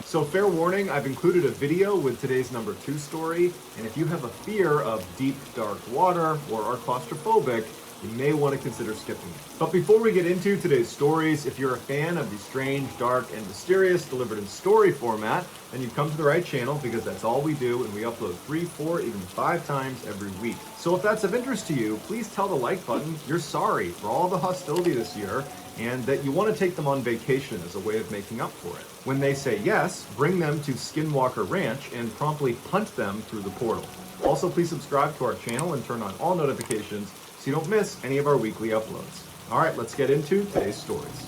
So fair warning, I've included a video with today's number 2 story, and if you have a fear of deep, dark water or are claustrophobic, you may want to consider skipping it. But before we get into today's stories, if you're a fan of the strange, dark, and mysterious delivered in story format, then you've come to the right channel because that's all we do, and we upload 3, 4, even 5 times every week. So if that's of interest to you, please tell the like button you're sorry for all the hostility this year and that you want to take them on vacation as a way of making up for it. When they say yes, bring them to Skinwalker Ranch and promptly hunt them through the portal. Also, please subscribe to our channel and turn on all notifications so you don't miss any of our weekly uploads. All right, let's get into today's stories.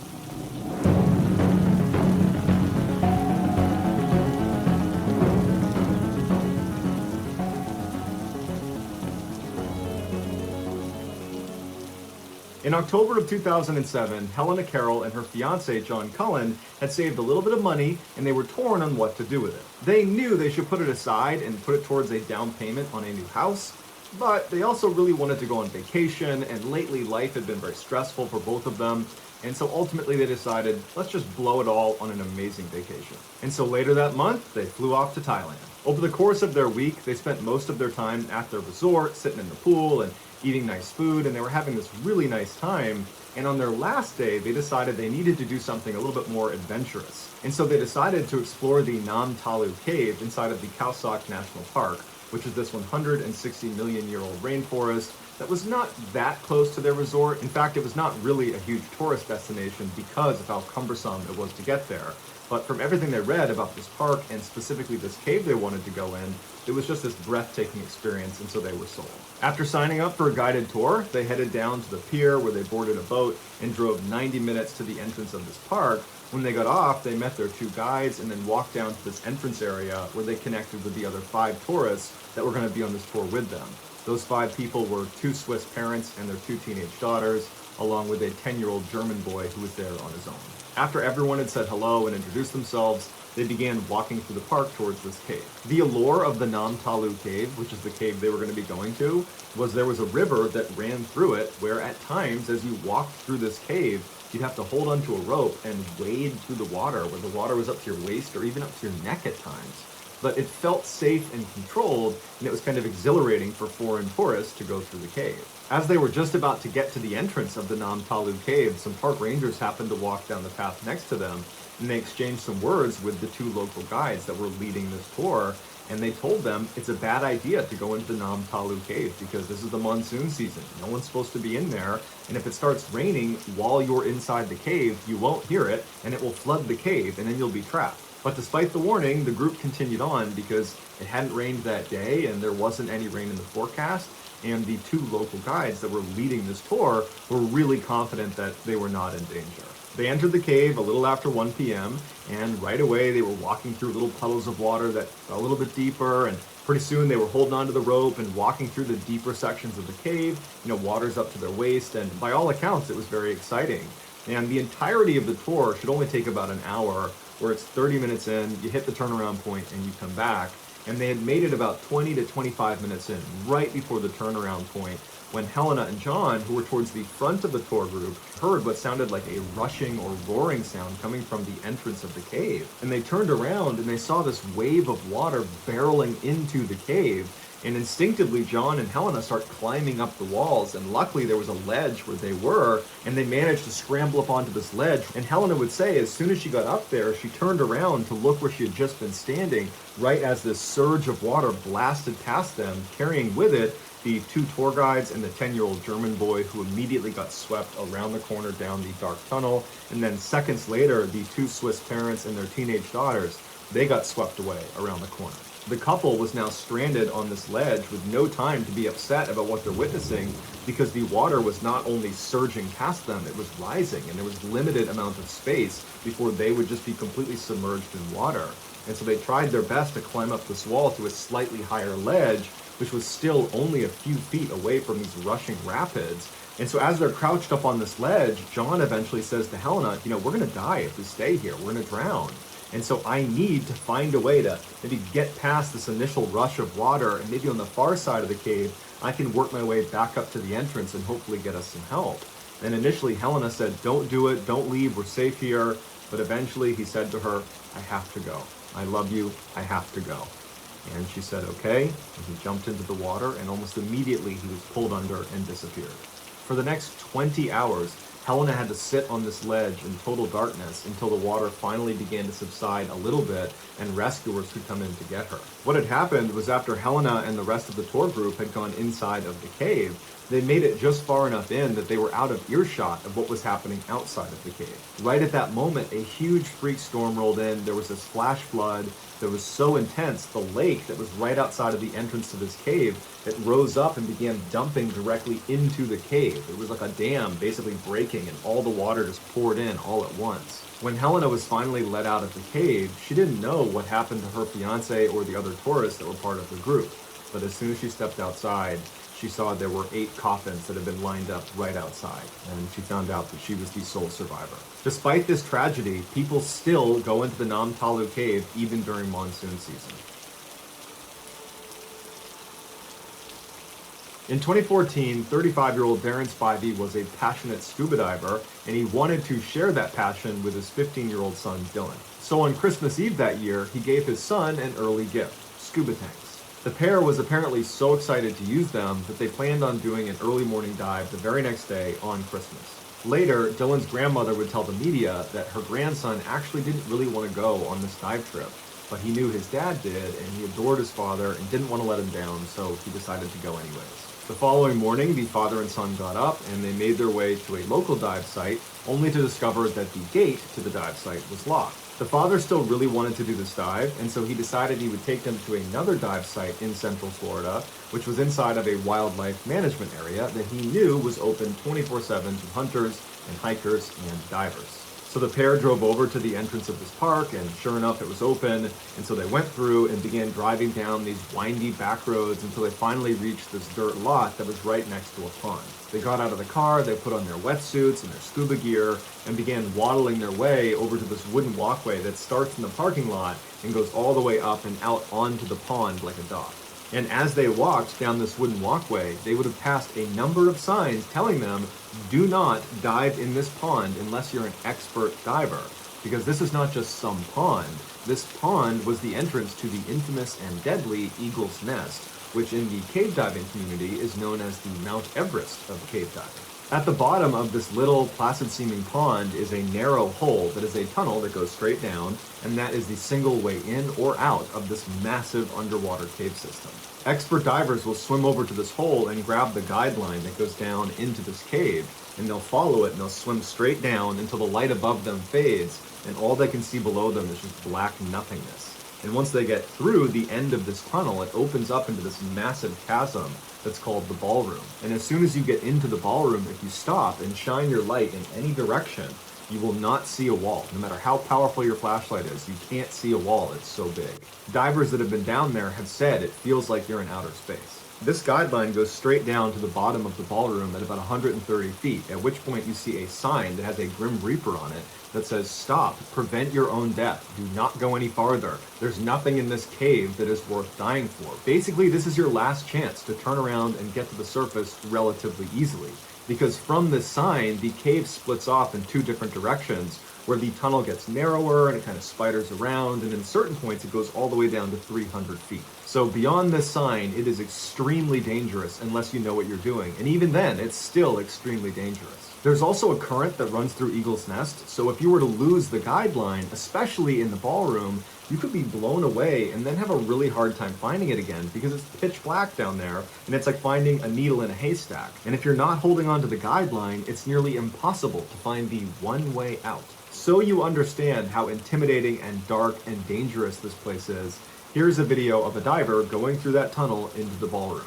In October of 2007, Helena Carroll and her fiancé, John Cullen, had saved a little bit of money and they were torn on what to do with it. They knew they should put it aside and put it towards a down payment on a new house, but they also really wanted to go on vacation, and lately life had been very stressful for both of them, and so ultimately they decided, let's just blow it all on an amazing vacation. And so later that month, they flew off to Thailand. Over the course of their week, they spent most of their time at their resort, sitting in the pool and eating nice food, and they were having this really nice time. And on their last day, they decided they needed to do something a little bit more adventurous. And so they decided to explore the Nam Talu cave inside of the Khao Sok National Park, which is this 160 million year old rainforest that was not that close to their resort. In fact, it was not really a huge tourist destination because of how cumbersome it was to get there. But from everything they read about this park, and specifically this cave they wanted to go in, it was just this breathtaking experience, and so they were sold. After signing up for a guided tour, they headed down to the pier where they boarded a boat and drove 90 minutes to the entrance of this park. When they got off, they met their 2 guides and then walked down to this entrance area where they connected with the other 5 tourists that were going to be on this tour with them. Those 5 people were 2 Swiss parents and their 2 teenage daughters, along with a 10-year-old German boy who was there on his own. After everyone had said hello and introduced themselves, they began walking through the park towards this cave. The allure of the Nam Talu cave, which is the cave they were going to be going to, was there was a river that ran through it where at times as you walked through this cave, you'd have to hold onto a rope and wade through the water where the water was up to your waist or even up to your neck at times. But it felt safe and controlled, and it was kind of exhilarating for foreign tourists to go through the cave. As they were just about to get to the entrance of the Nam Talu cave, some park rangers happened to walk down the path next to them, and they exchanged some words with the 2 local guides that were leading this tour, and they told them it's a bad idea to go into the Nam Talu cave because this is the monsoon season. No one's supposed to be in there, and if it starts raining while you're inside the cave, you won't hear it, and it will flood the cave, and then you'll be trapped. But despite the warning, the group continued on because it hadn't rained that day and there wasn't any rain in the forecast, and the 2 local guides that were leading this tour were really confident that they were not in danger. They entered the cave a little after 1 p.m. and right away they were walking through little puddles of water that got a little bit deeper, and pretty soon they were holding onto the rope and walking through the deeper sections of the cave. Water's up to their waist, and by all accounts it was very exciting. And the entirety of the tour should only take about an hour, where it's 30 minutes in, you hit the turnaround point and you come back. And they had made it about 20 to 25 minutes in, right before the turnaround point, when Helena and John, who were towards the front of the tour group, heard what sounded like a rushing or roaring sound coming from the entrance of the cave. And they turned around and they saw this wave of water barreling into the cave. And instinctively, John and Helena start climbing up the walls, and luckily there was a ledge where they were, and they managed to scramble up onto this ledge. And Helena would say as soon as she got up there, she turned around to look where she had just been standing, right as this surge of water blasted past them, carrying with it the 2 tour guides and the 10-year-old German boy, who immediately got swept around the corner down the dark tunnel. And then seconds later, the 2 Swiss parents and their teenage daughters, they got swept away around the corner. The couple was now stranded on this ledge with no time to be upset about what they're witnessing, because the water was not only surging past them, it was rising, and there was limited amount of space before they would just be completely submerged in water. And so they tried their best to climb up this wall to a slightly higher ledge, which was still only a few feet away from these rushing rapids. And so as they're crouched up on this ledge, John eventually says to Helena, we're going to die if we stay here. We're going to drown. And so I need to find a way to maybe get past this initial rush of water, and maybe on the far side of the cave, I can work my way back up to the entrance and hopefully get us some help. And initially Helena said, don't do it, don't leave, we're safe here. But eventually he said to her, I have to go. I love you. I have to go." And she said, "Okay." And he jumped into the water, and almost immediately he was pulled under and disappeared. For the next 20 hours, Helena had to sit on this ledge in total darkness until the water finally began to subside a little bit and rescuers could come in to get her. What had happened was, after Helena and the rest of the tour group had gone inside of the cave, they made it just far enough in that they were out of earshot of what was happening outside of the cave. Right at that moment, a huge freak storm rolled in. There was this flash flood that was so intense, the lake that was right outside of the entrance to this cave, it rose up and began dumping directly into the cave. It was like a dam basically breaking, and all the water just poured in all at once. When Helena was finally let out of the cave, she didn't know what happened to her fiance or the other tourists that were part of the group. But as soon as she stepped outside, she saw there were 8 coffins that had been lined up right outside, and she found out that she was the sole survivor. Despite this tragedy, people still go into the Nam Talu cave even during monsoon season. In 2014, 35-year-old Darren Spivey was a passionate scuba diver, and he wanted to share that passion with his 15-year-old son, Dylan. So on Christmas Eve that year, he gave his son an early gift: scuba tanks. The pair was apparently so excited to use them that they planned on doing an early morning dive the very next day on Christmas. Later, Dylan's grandmother would tell the media that her grandson actually didn't really want to go on this dive trip, but he knew his dad did, and he adored his father and didn't want to let him down, so he decided to go anyways. The following morning, the father and son got up and they made their way to a local dive site, only to discover that the gate to the dive site was locked. The father still really wanted to do this dive, and so he decided he would take them to another dive site in Central Florida, which was inside of a wildlife management area that he knew was open 24/7 to hunters and hikers and divers. So the pair drove over to the entrance of this park, and sure enough, it was open. And so they went through and began driving down these windy back roads until they finally reached this dirt lot that was right next to a pond. They got out of the car, they put on their wetsuits and their scuba gear, and began waddling their way over to this wooden walkway that starts in the parking lot and goes all the way up and out onto the pond like a dock. And as they walked down this wooden walkway, they would have passed a number of signs telling them, "Do not dive in this pond unless you're an expert diver," because this is not just some pond. This pond was the entrance to the infamous and deadly Eagle's Nest, which in the cave diving community is known as the Mount Everest of cave diving. At the bottom of this little placid-seeming pond is a narrow hole that is a tunnel that goes straight down, and that is the single way in or out of this massive underwater cave system. Expert divers will swim over to this hole and grab the guideline that goes down into this cave, and they'll follow it and they'll swim straight down until the light above them fades, and all they can see below them is just black nothingness. And once they get through the end of this tunnel, it opens up into this massive chasm that's called the ballroom. And as soon as you get into the ballroom, if you stop and shine your light in any direction, you will not see a wall. No matter how powerful your flashlight is, you can't see a wall, it's so big. Divers that have been down there have said it feels like you're in outer space. This guideline goes straight down to the bottom of the ballroom at about 130 feet, at which point you see a sign that has a Grim Reaper on it that says, "Stop, prevent your own death, do not go any farther. There's nothing in this cave that is worth dying for." Basically, this is your last chance to turn around and get to the surface relatively easily, because from this sign, the cave splits off in 2 different directions, where the tunnel gets narrower and it kind of spiders around, and in certain points it goes all the way down to 300 feet. So beyond this sign, it is extremely dangerous unless you know what you're doing, and even then, it's still extremely dangerous. There's also a current that runs through Eagle's Nest, so if you were to lose the guideline, especially in the ballroom, you could be blown away and then have a really hard time finding it again because it's pitch black down there, and it's like finding a needle in a haystack. And if you're not holding on to the guideline, it's nearly impossible to find the one way out. So you understand how intimidating and dark and dangerous this place is, here's a video of a diver going through that tunnel into the ballroom.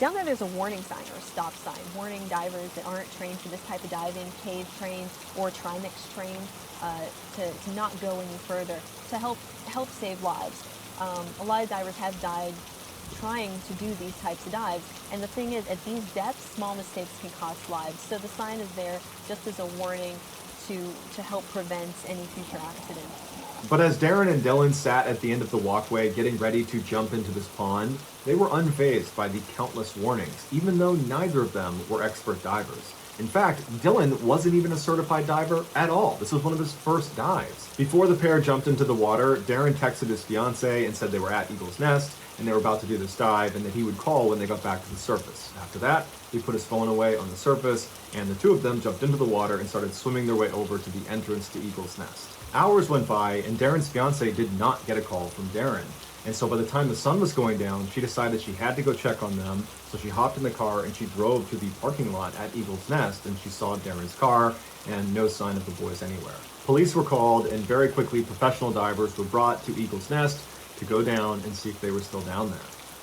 Down there's a warning sign or a stop sign, warning divers that aren't trained for this type of diving, cave trained or trimix trained, to not go any further, to help save lives. A lot of divers have died trying to do these types of dives, and the thing is, at these depths, small mistakes can cost lives. So the sign is there just as a warning to help prevent any future accidents. But as Darren and Dylan sat at the end of the walkway getting ready to jump into this pond, they were unfazed by the countless warnings, even though neither of them were expert divers. In fact, Dylan wasn't even a certified diver at all. This was one of his first dives. Before the pair jumped into the water, Darren texted his fiancée and said they were at Eagle's Nest and they were about to do this dive and that he would call when they got back to the surface. After that, he put his phone away on the surface and the two of them jumped into the water and started swimming their way over to the entrance to Eagle's Nest. Hours went by and Darren's fiancée did not get a call from Darren. And so by the time the sun was going down, she decided she had to go check on them. So she hopped in the car and she drove to the parking lot at Eagle's Nest and she saw Darren's car and no sign of the boys anywhere. Police were called and very quickly professional divers were brought to Eagle's Nest to go down and see if they were still down there.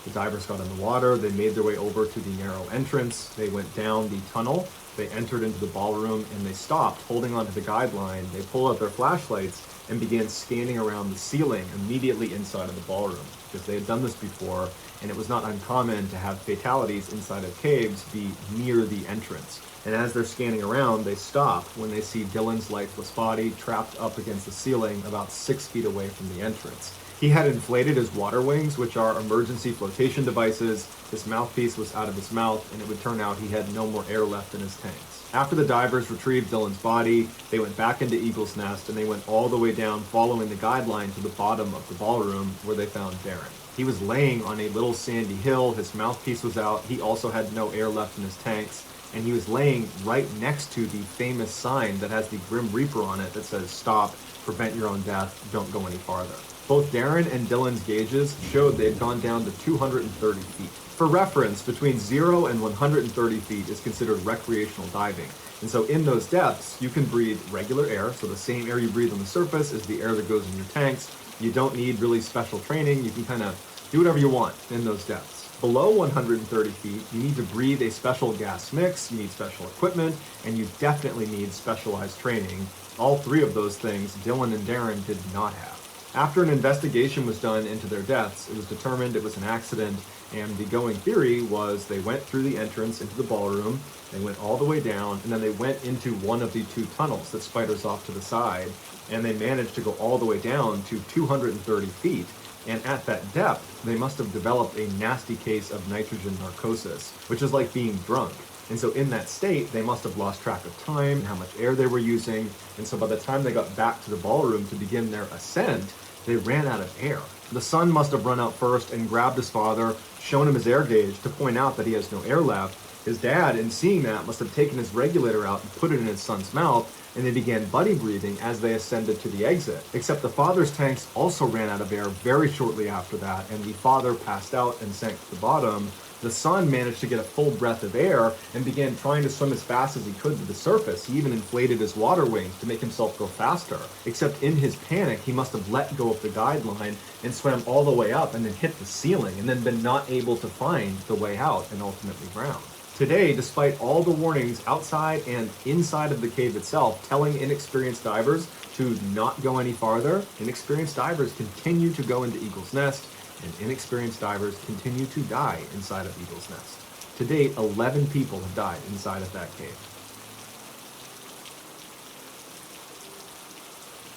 The divers got in the water, they made their way over to the narrow entrance, they went down the tunnel, they entered into the ballroom and they stopped holding onto the guideline. They pulled out their flashlights and began scanning around the ceiling immediately inside of the ballroom because they had done this before and it was not uncommon to have fatalities inside of caves be near the entrance. And as they're scanning around, they stop when they see Dylan's lifeless body trapped up against the ceiling about 6 feet away from the entrance. He had inflated his water wings, which are emergency flotation devices. His mouthpiece was out of his mouth, and it would turn out he had no more air left in his tanks. After the divers retrieved Dylan's body, they went back into Eagle's Nest, and they went all the way down following the guideline to the bottom of the ballroom where they found Darren. He was laying on a little sandy hill, his mouthpiece was out, he also had no air left in his tanks, and he was laying right next to the famous sign that has the Grim Reaper on it that says, "Stop, prevent your own death, don't go any farther." Both Darren and Dylan's gauges showed they had gone down to 230 feet. For reference, between 0 and 130 feet is considered recreational diving. And so in those depths, you can breathe regular air, so the same air you breathe on the surface is the air that goes in your tanks. You don't need really special training. You can kind of do whatever you want in those depths. Below 130 feet, you need to breathe a special gas mix, you need special equipment, and you definitely need specialized training. All three of those things Dylan and Darren did not have. After an investigation was done into their deaths, it was determined it was an accident, and the going theory was they went through the entrance into the ballroom, they went all the way down, and then they went into one of the two tunnels that spiders off to the side, and they managed to go all the way down to 230 feet. And at that depth, they must have developed a nasty case of nitrogen narcosis, which is like being drunk. And so in that state, they must have lost track of time, how much air they were using. And so by the time they got back to the ballroom to begin their ascent, they ran out of air. The son must have run out first and grabbed his father, shown him his air gauge to point out that he has no air left. His dad, in seeing that, must have taken his regulator out and put it in his son's mouth, and they began buddy breathing as they ascended to the exit. Except the father's tanks also ran out of air very shortly after that, and the father passed out and sank to the bottom. The son managed to get a full breath of air and began trying to swim as fast as he could to the surface. He even inflated his water wings to make himself go faster. Except in his panic, he must have let go of the guideline and swam all the way up and then hit the ceiling and then been not able to find the way out and ultimately drowned. Today, despite all the warnings outside and inside of the cave itself telling inexperienced divers to not go any farther, inexperienced divers continue to go into Eagle's Nest, and inexperienced divers continue to die inside of Eagle's Nest. To date, 11 people have died inside of that cave.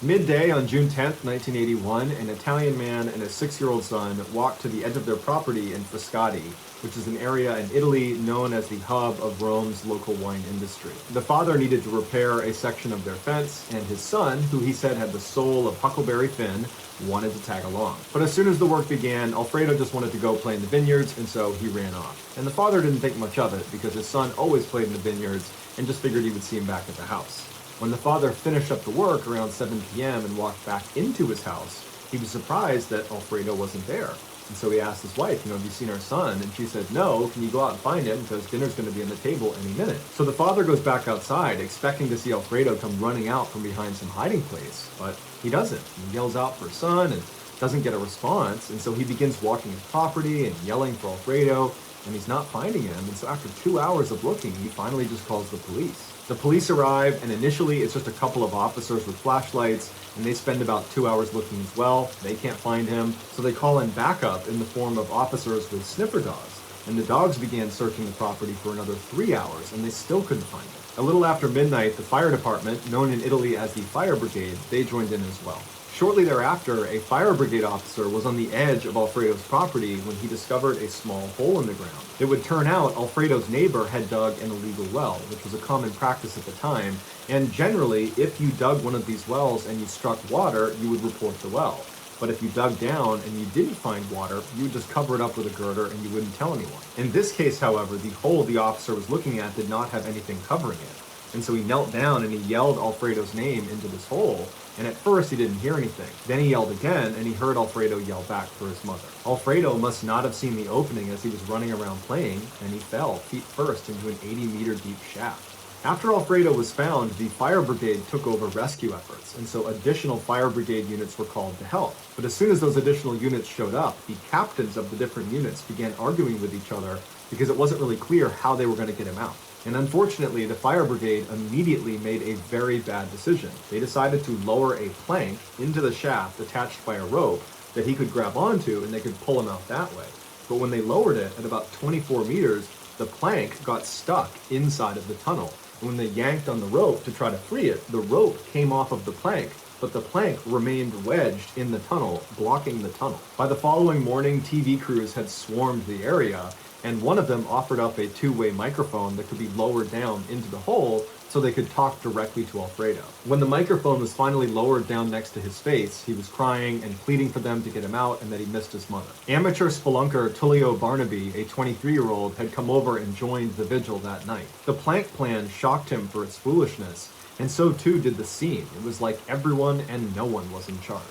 Midday on June 10th, 1981, an Italian man and a 6-year-old son walked to the edge of their property in Frascati, which is an area in Italy known as the hub of Rome's local wine industry. The father needed to repair a section of their fence, and his son, who he said had the soul of Huckleberry Finn, wanted to tag along. But as soon as the work began, Alfredo just wanted to go play in the vineyards, and so he ran off. And the father didn't think much of it, because his son always played in the vineyards, and just figured he would see him back at the house. When the father finished up the work around 7 p.m. and walked back into his house, he was surprised that Alfredo wasn't there. And so he asked his wife, have you seen our son? And she said, no, can you go out and find him because dinner's going to be on the table any minute. So the father goes back outside expecting to see Alfredo come running out from behind some hiding place, but he doesn't. He yells out for his son and doesn't get a response. And so he begins walking his property and yelling for Alfredo. and he's not finding him. And so after 2 hours of looking, he finally just calls the police. The police arrive, and initially it's just a couple of officers with flashlights, and they spend about 2 hours looking as well. They can't find him, so they call in backup in the form of officers with sniffer dogs. And the dogs began searching the property for another 3 hours, and they still couldn't find him. A little after midnight, the fire department, known in Italy as the fire brigade, they joined in as well. Shortly thereafter, a fire brigade officer was on the edge of Alfredo's property when he discovered a small hole in the ground. It would turn out Alfredo's neighbor had dug an illegal well, which was a common practice at the time, and generally, if you dug one of these wells and you struck water, you would report the well. But if you dug down and you didn't find water, you would just cover it up with a girder and you wouldn't tell anyone. In this case, however, the hole the officer was looking at did not have anything covering it. And so he knelt down and he yelled Alfredo's name into this hole, and at first he didn't hear anything. Then he yelled again, and he heard Alfredo yell back for his mother. Alfredo must not have seen the opening as he was running around playing, and he fell feet first into an 80-meter deep shaft. After Alfredo was found, the fire brigade took over rescue efforts, and so additional fire brigade units were called to help. But as soon as those additional units showed up, the captains of the different units began arguing with each other because it wasn't really clear how they were going to get him out. And unfortunately, the fire brigade immediately made a very bad decision. They decided to lower a plank into the shaft attached by a rope that he could grab onto, and they could pull him out that way. But when they lowered it at about 24 meters, the plank got stuck inside of the tunnel. And when they yanked on the rope to try to free it, the rope came off of the plank, but the plank remained wedged in the tunnel, blocking the tunnel. By the following morning, TV crews had swarmed the area, and one of them offered up a two-way microphone that could be lowered down into the hole so they could talk directly to Alfredo. When the microphone was finally lowered down next to his face, he was crying and pleading for them to get him out and that he missed his mother. Amateur spelunker Tullio Barnaby, a 23-year-old, had come over and joined the vigil that night. The plank plan shocked him for its foolishness, and so too did the scene. It was like everyone and no one was in charge.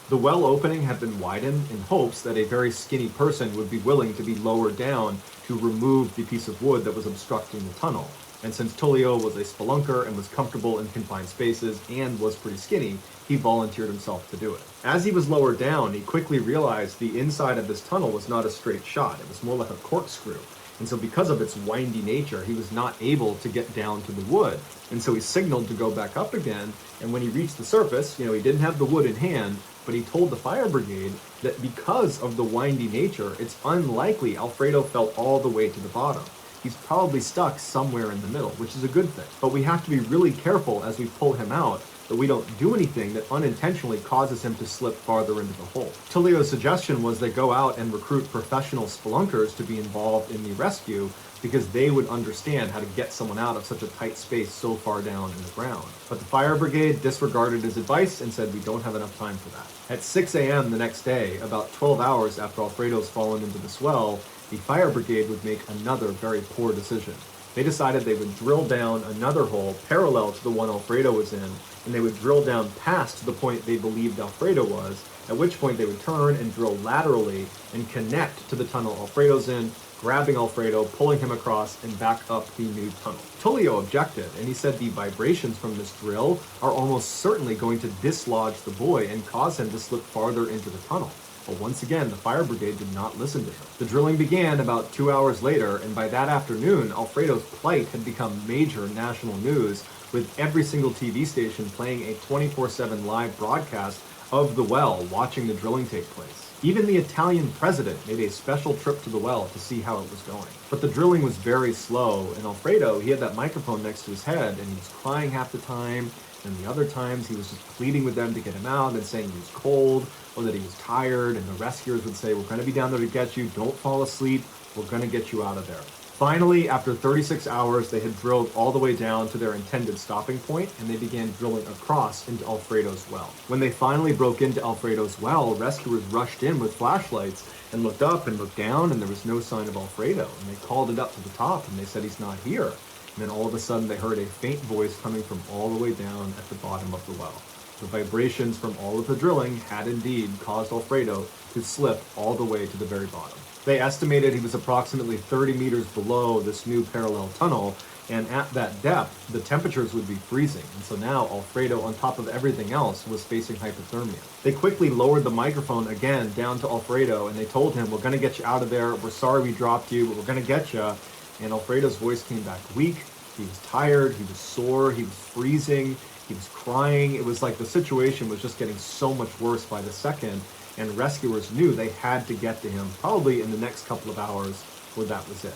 The well opening had been widened in hopes that a very skinny person would be willing to be lowered down to remove the piece of wood that was obstructing the tunnel. And since Tullio was a spelunker and was comfortable in confined spaces and was pretty skinny, he volunteered himself to do it. As he was lowered down, he quickly realized the inside of this tunnel was not a straight shot. It was more like a corkscrew. And so because of its windy nature, he was not able to get down to the wood. And so he signaled to go back up again. And when he reached the surface, he didn't have the wood in hand, but he told the fire brigade that because of the windy nature, it's unlikely Alfredo fell all the way to the bottom. He's probably stuck somewhere in the middle, which is a good thing. But we have to be really careful as we pull him out that we don't do anything that unintentionally causes him to slip farther into the hole. Tullio's suggestion was they go out and recruit professional spelunkers to be involved in the rescue because they would understand how to get someone out of such a tight space so far down in the ground. But the fire brigade disregarded his advice and said we don't have enough time for that. At 6 a.m. the next day, about 12 hours after Alfredo's fallen into the swell, the fire brigade would make another very poor decision. They decided they would drill down another hole parallel to the one Alfredo was in, and they would drill down past the point they believed Alfredo was, at which point they would turn and drill laterally and connect to the tunnel Alfredo's in, grabbing Alfredo, pulling him across, and back up the new tunnel. Tullio objected, and he said the vibrations from this drill are almost certainly going to dislodge the boy and cause him to slip farther into the tunnel. But once again, the fire brigade did not listen to him. The drilling began about 2 hours later, and by that afternoon, Alfredo's plight had become major national news, with every single TV station playing a 24/7 live broadcast of the well, watching the drilling take place. Even the Italian president made a special trip to the well to see how it was going. But the drilling was very slow, and Alfredo, he had that microphone next to his head, and he was crying half the time, and the other times he was just pleading with them to get him out and saying he was cold or that he was tired, and the rescuers would say, we're going to be down there to get you, don't fall asleep, we're going to get you out of there. Finally, after 36 hours, they had drilled all the way down to their intended stopping point, and they began drilling across into Alfredo's well. When they finally broke into Alfredo's well, rescuers rushed in with flashlights and looked up and looked down, and there was no sign of Alfredo. And they called it up to the top, and they said he's not here. And then all of a sudden, they heard a faint voice coming from all the way down at the bottom of the well. The vibrations from all of the drilling had indeed caused Alfredo to slip all the way to the very bottom. They estimated he was approximately 30 meters below this new parallel tunnel, And at that depth, the temperatures would be freezing. And so now Alfredo, on top of everything else, was facing hypothermia. They quickly lowered the microphone again down to Alfredo, and they told him, "We're going to get you out of there. We're sorry we dropped you, but we're going to get you." And Alfredo's voice came back weak. He was tired. He was sore. He was freezing. He was crying. It was like the situation was just getting so much worse by the second. And rescuers knew they had to get to him probably in the next couple of hours, or that was it.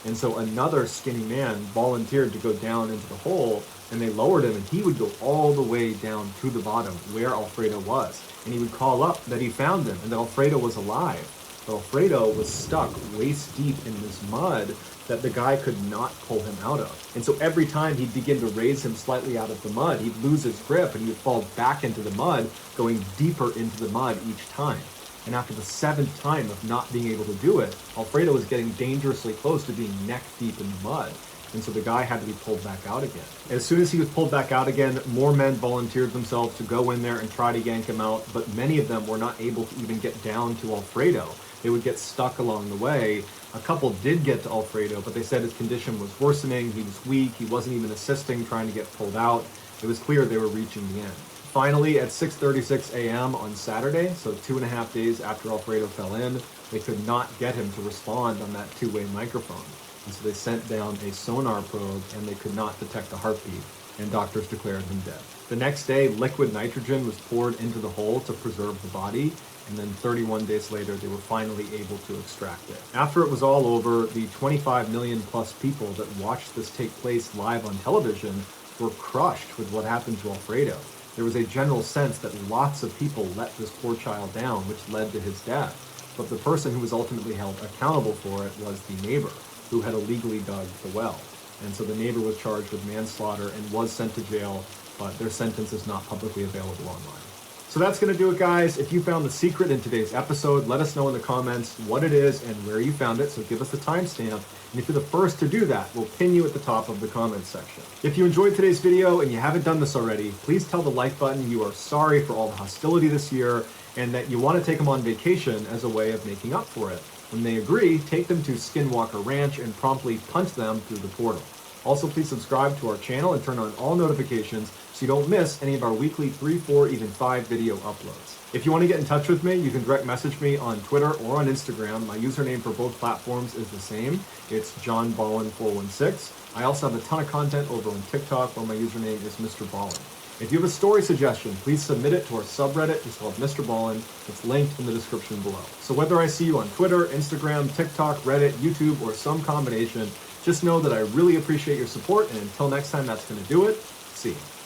And so another skinny man volunteered to go down into the hole, and they lowered him, and he would go all the way down to the bottom where Alfredo was. And he would call up that he found him and that Alfredo was alive. But Alfredo was stuck waist deep in this mud that the guy could not pull him out of. And so every time he'd begin to raise him slightly out of the mud, he'd lose his grip and he would fall back into the mud, going deeper into the mud each time. And after the 7th time of not being able to do it, Alfredo was getting dangerously close to being neck deep in the mud. And so the guy had to be pulled back out again. As soon as he was pulled back out again, more men volunteered themselves to go in there and try to yank him out, but many of them were not able to even get down to Alfredo. They would get stuck along the way. A couple did get to Alfredo, but they said his condition was worsening, he was weak, he wasn't even assisting, trying to get pulled out. It was clear they were reaching the end. Finally, at 6:36 a.m. on Saturday, so 2.5 days after Alfredo fell in, they could not get him to respond on that two-way microphone. And so they sent down a sonar probe, and they could not detect a heartbeat, and doctors declared him dead. The next day, liquid nitrogen was poured into the hole to preserve the body, and then 31 days later, they were finally able to extract it. After it was all over, the 25 million plus people that watched this take place live on television were crushed with what happened to Alfredo. There was a general sense that lots of people let this poor child down, which led to his death. But the person who was ultimately held accountable for it was the neighbor, who had illegally dug the well. And so the neighbor was charged with manslaughter and was sent to jail, but their sentence is not publicly available online. So that's going to do it, guys. If you found the secret in today's episode, let us know in the comments what it is and where you found it. So give us the timestamp. And if you're the first to do that, we'll pin you at the top of the comments section. If you enjoyed today's video and you haven't done this already, please tell the like button you are sorry for all the hostility this year and that you want to take them on vacation as a way of making up for it. When they agree, take them to Skinwalker Ranch and promptly punch them through the portal. Also, please subscribe to our channel and turn on all notifications so you don't miss any of our weekly 3, 4, even 5 video uploads. If you want to get in touch with me, you can direct message me on Twitter or on Instagram. My username for both platforms is the same. It's JohnBallin416. I also have a ton of content over on TikTok where my username is Mr. Ballin. If you have a story suggestion, please submit it to our subreddit. It's called Mr. Ballin. It's linked in the description below. So whether I see you on Twitter, Instagram, TikTok, Reddit, YouTube, or some combination, just know that I really appreciate your support, and until next time, that's going to do it. See you.